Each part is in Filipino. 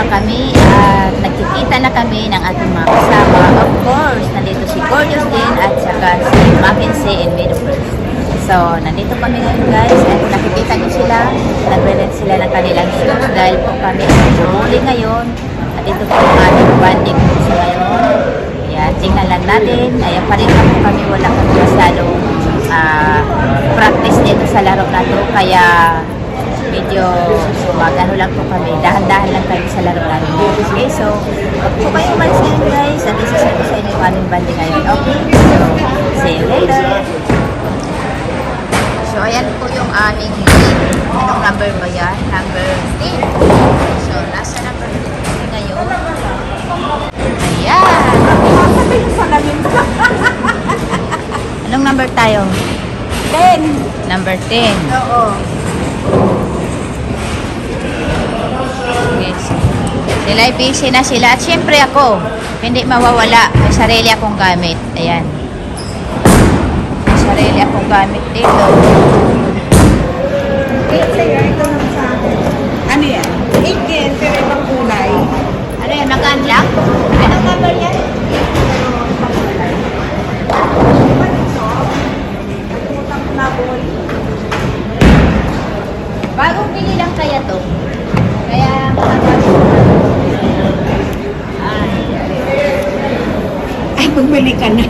kami at nagkikita na kami ng ating mga kasama. Of course, nandito si Gorgeous din at saka si Mackenzie and Winifred. So, nandito kami ngayon guys at nakikita niyo sila, nag-rent sila ng kanilang shoes dahil po kami ang bumuli ngayon at ito po ang ating banding sa ngayon. Ayan, tingnan lang natin. Ayan pa rin po kami, wala kami masyadong practice dito sa laro na to, kaya medyo magano lang po kami, dahan-dahan lang kami sa laro namin. Okay, so huwag po kayo umalis ngayon guys at isasabi sa inyo yung aming banding ngayon. Okay, so see you later. So ayan po yung aming lead. Anong number ba yan? Number 10. So nasa number 10 ngayon. Ayan. Anong number tayo? 10. Number 10. Oo. Yes. Sila ay busy na sila. At syempre ako, hindi mawawala. May sarili akong gamit. Ayan. May sarili akong gamit dito. Ano yan? 8 din, pero ibang kulay. Ano yan? Magaan lang? Anong number yan? Bagong bili lang kaya to. Kaya Ay, bumili ka na.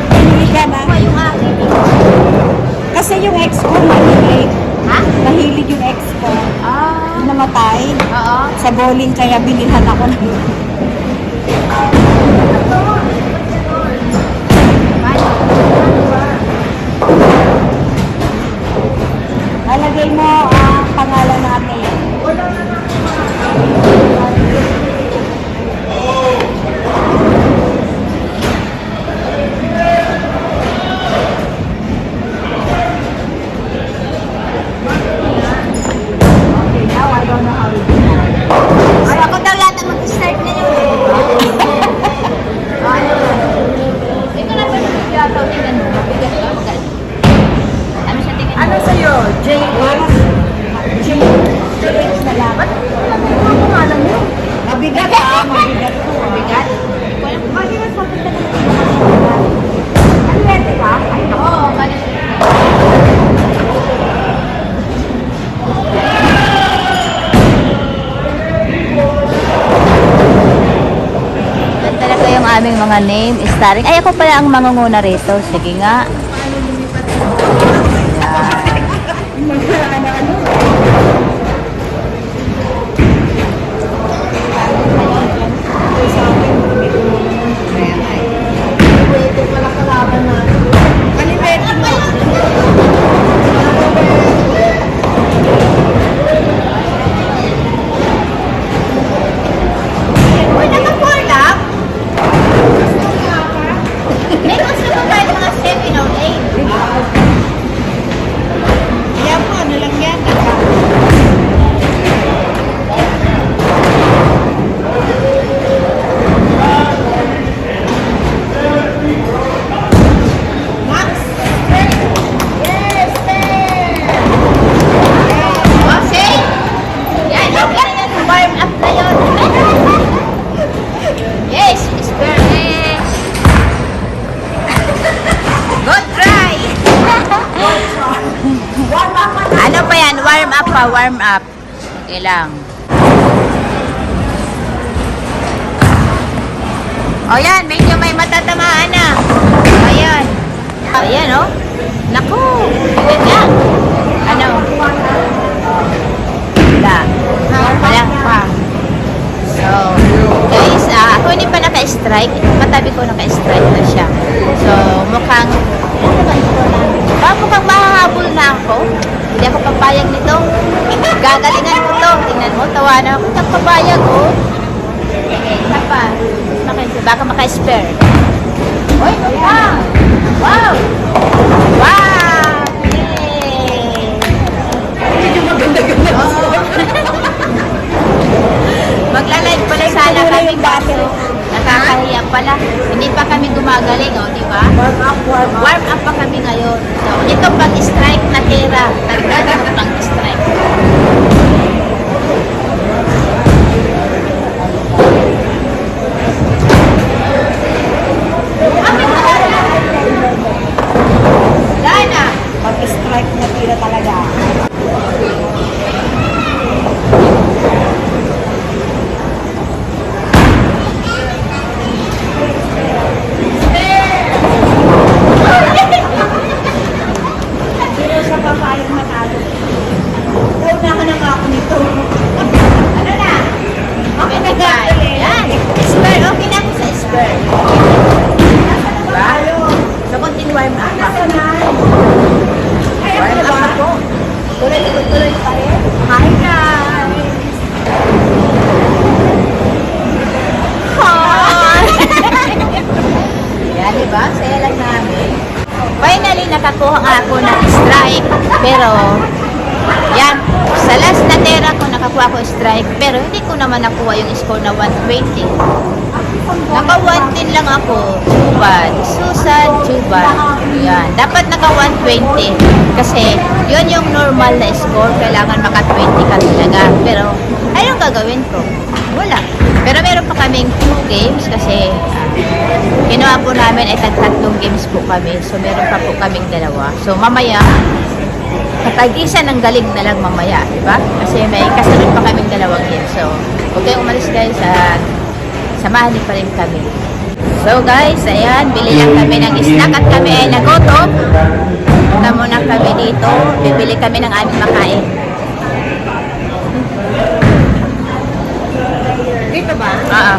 Bumili ka na. ano yung akin? Kasi yung ex ko mahilig. Ha? Mahilig yung ex ko. Ah. Namatay. Oo. Sa bowling, kaya binilhan ako ng... Lalagay mo ang pangalan natin. Okay, now I don't know how to do that. Ay, ako daw yata mag-start na yun. Ito na ba yung yata tingnan mo? Mabigat ba? Magal. Ano siya tingnan mo? Ano sa'yo? JH? JH na lang. Ba't ang pangalan mo? Mabigat ah, mabigat ko. Mabigat? Mabigat sa akin na ano yan, diba? Ay, Oo, kaya. Yan talaga yung aming mga name starring. Ay, ako pala ang mangunguna rito. Sige nga. Uy, naka-4 May gusto ko tayo mga 708. Yan po, ano lang yan? Max? Yes, Okay. Yan, okay na yan. Warm up na yun. Yes, spare me. Good try. Ano pa yan? Warm up pa, warm up. Okay lang. O yan, medyo may matatamaan na. Ayan. Ayan, oh. Naku, bigat nga. Ano? Wala. Wala pa. So, guys, ako hindi pa naka-strike. Katabi ko naka-strike na siya. So, mukhang mukhang mahahabol na ako. Hindi ako papayag nito. Gagalingan ko to. Tingnan mo, tawa na ako. Hindi papayag, oh. Okay, isa pa. Baka maka-spare. Uy, wow! Wow! Wow! Yay! Medyo maganda-ganda. Magla-live pala sana kami kaso nakakahiya pala. Hindi pa kami gumagaling, oh, di ba? Warm up pa kami ngayon. So, ito pang-strike na tira. Talaga pang-strike. naman nakuha yung score na 120. Naka 110 lang ako. Too bad. Susan, too bad. Yan. Dapat naka 120. Kasi, yun yung normal na score. Kailangan maka 20 ka talaga. Pero, anong gagawin ko? Wala. Pero meron pa kaming 2 games kasi kinuha po namin ay tatlong games po kami. So, meron pa po kaming dalawa. So, mamaya, katag-isa ng galing na lang mamaya. Diba? Kasi may kasunod pa kaming dalawang games. So, huwag kayong umalis guys at samahan niyo pa rin kami. So guys, ayan, bili lang kami ng snack at kami ay nagutom. Punta muna kami dito. Bibili kami ng aming makain. Dito ba? Oo.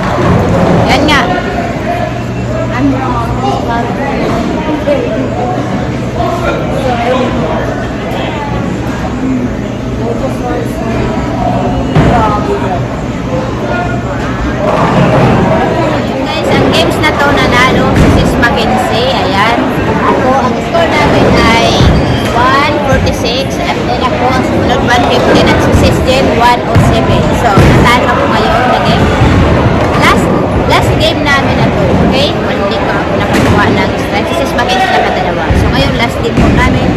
Yan nga. Guys, ang games na to nanalo si Sis Mackenzie. Ayan. Ako, ang score namin ay 146 at then ako ang sumunod 115 at si Sis Jen 107. So, natalo ako ngayon na game. Last game namin na to. Okay? Hindi ko ako nakakuha ng strike. Si Sis Mackenzie nakadalawa. So, ngayon last game po namin.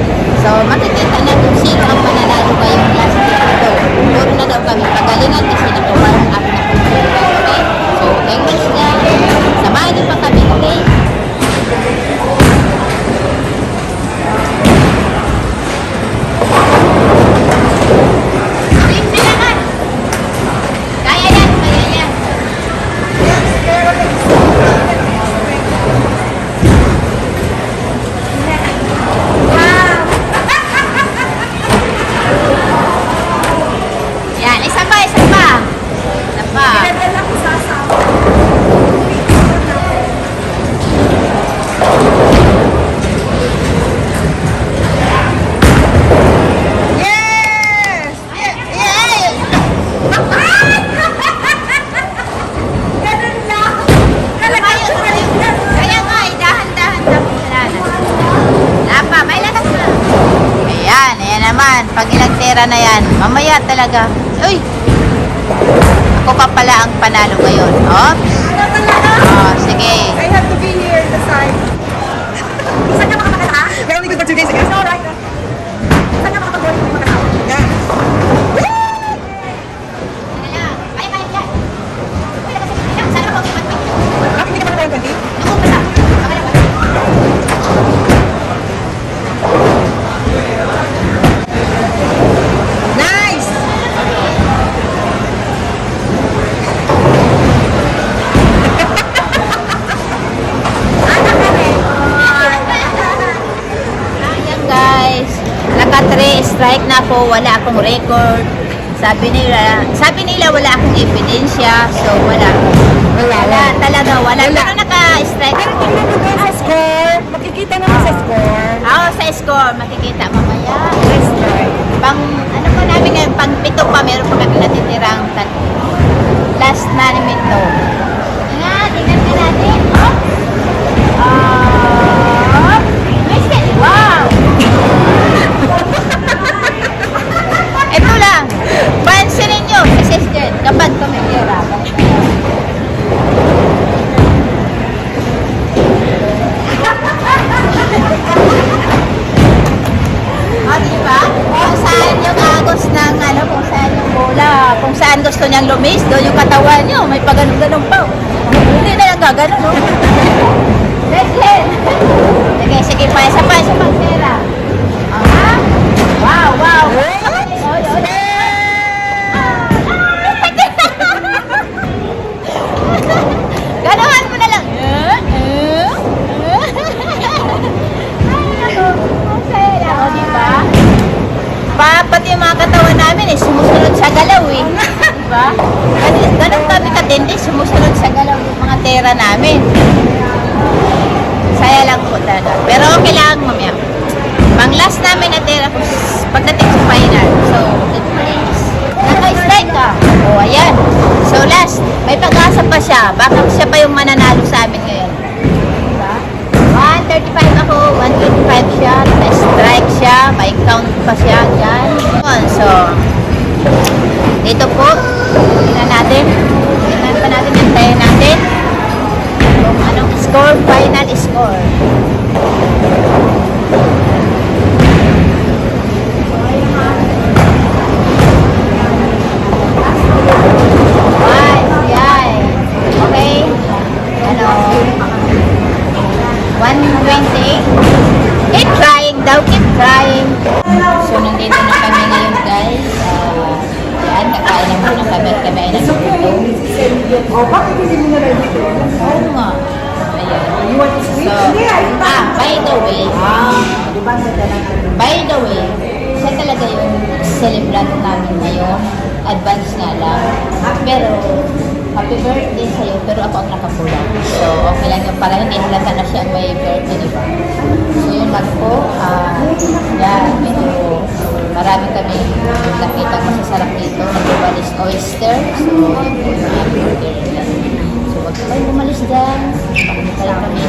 So, makikita na kung sino ang mananalo ngayong last game ito. Puro na daw kami pagalingan kasi nakuha ang aking nakuha. Okay? So, thanks na. Samahan niyo pa kami, okay? Game na naman. Kaya yan, kaya yan. Yan, isa pa, isa pa. Isa pa. Pinadala ko sa asawa. Yes! Yay! Ganun lang. Talagang sumalit na. Kaya nga, dahan-dahan lang kailangan. Lapa, may lakas na. Ayan, ayan naman. Pag ilang tera na yan, mamaya talaga. Uy! Ako pa pala ang panalo ngayon. Oops. Ano talaga? Oh, sige. I have to be here the side. Saan ka makakata? We only good for 2 days ago. No, right? Saan ka makakapag-board kung makasama? Yeah. Kaya, kaya yan. Kaya kasi, sana pa ako Bakit hindi ka makakapag 20? Noong pala. Nice! Ayan guys, naka 3 strike na ako, wala akong record. Sabi nila wala akong ebidensya, so wala. Wala talaga, wala. Pero naka-strike Pero ako. tingnan mo doon sa score. Makikita naman sa score. Ako sa score, makikita mamaya. Nice try. Pang, ano pa namin ngayon, pang 7 pa, meron pa kami natitirang last na namin to. Nga, tingnan ka natin. Missed it. Wow! Ito lang. Pansinin nyo, kasi kapag tumitira. O, diba? Kung saan yung agos ng ano, kung saan yung bola, kung saan gusto niyang lumis, doon yung katawan niyo, may paganon-ganon pa. Hindi na lang gaganon, no? Leslie! Sige, sige pa, isa pa, Sarah. Aha! Wow, wow! Ganahan mo na lang. Ay, ako. Ang saya. O, diba? Pati yung mga katawan namin sumusunod sa galaw eh. Diba? Ganun kami katindi, sumusunod sa galaw yung mga tera namin. Saya lang po talaga. Pero okay lang mamaya. Pang last namin na tera ko pagdating sa final. So, good place. Naka-strike ka. O, ayan. So, last. May pag-asa pa siya. Baka siya pa yung mananalo sa amin ngayon. Diba? 135 ako, 125 siya. Naka-strike siya. May count pa siya. Yan. So, dito po. Tingnan natin natin. Tingnan pa natin, antayin natin. Kung anong score, final score. Yan. Okay. Ano? 120. Keep trying daw, keep trying. So, nandito na kami ngayon, guys. Yan, kakain na muna kami at kami ay nagpupunto. Oh, bakit hindi mo na dito? Oo nga. Ayan. So, by the way, siya talaga yung celebrant namin ngayon. Advance nga lang. Pero, happy birthday sa'yo, pero ako ang nakapulang. So, okay lang yung para hindi halata na siya ang may birthday, di ba? So, yun lang po. Yan, medyo marami kami nakita masasarap dito. Nagbabalis oyster. So, yun po yung aming burger. So, wag kayo umalis dyan. Pakamit lang kami.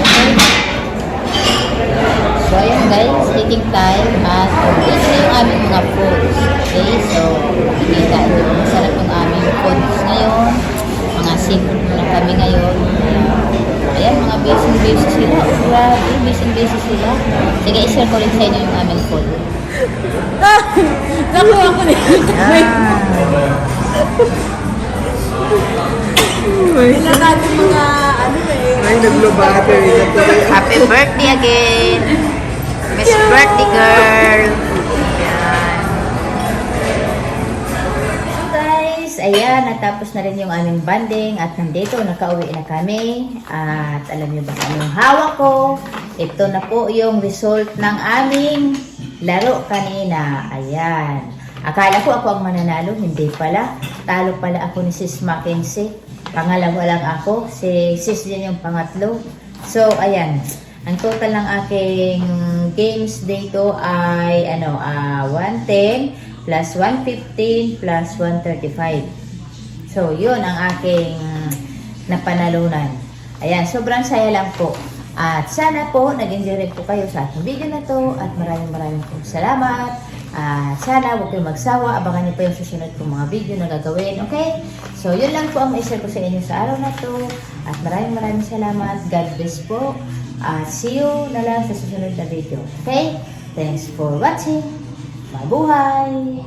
So, ayun guys, eating time. At ito na yung aming mga foods. Okay, so, makikita nyo. Masarap yung aming foods ngayon. Mga seafood na kami ngayon. Ayan, mga busy sila. Oh, grabe, busy sila. Sige, i-share ko rin sa inyo yung aming food. Nakuha ko na. Wala natin mga ano eh. Ay, naglubate. Happy birthday again! Miss Birthday Girl! Ayan. So guys, ayan, natapos na rin yung aming banding at nandito, nakauwi na kami. At alam niyo ba anong hawak ko? Ito na po yung result ng aming laro kanina. Ayan. Akala ko ako ang mananalo, hindi pala. Talo pala ako ni Sis Mackenzie. Pangalawa lang ako. Si Sis din yung pangatlo. So, ayan. Ang total ng aking games dito ay 110 plus 115 plus 135. So, yun ang aking napanalunan. Ayan, sobrang saya lang po. At sana po, nag-enjoy rin po kayo sa aking video na to. At maraming po salamat. Sana huwag kayong magsawa. Abangan niyo po yung susunod kong mga video na gagawin. Okay? So, yun lang po ang ma-share ko sa inyo sa araw na to. At maraming salamat. God bless po. See you na lang sa susunod na video. Okay? Thanks for watching. Mabuhay!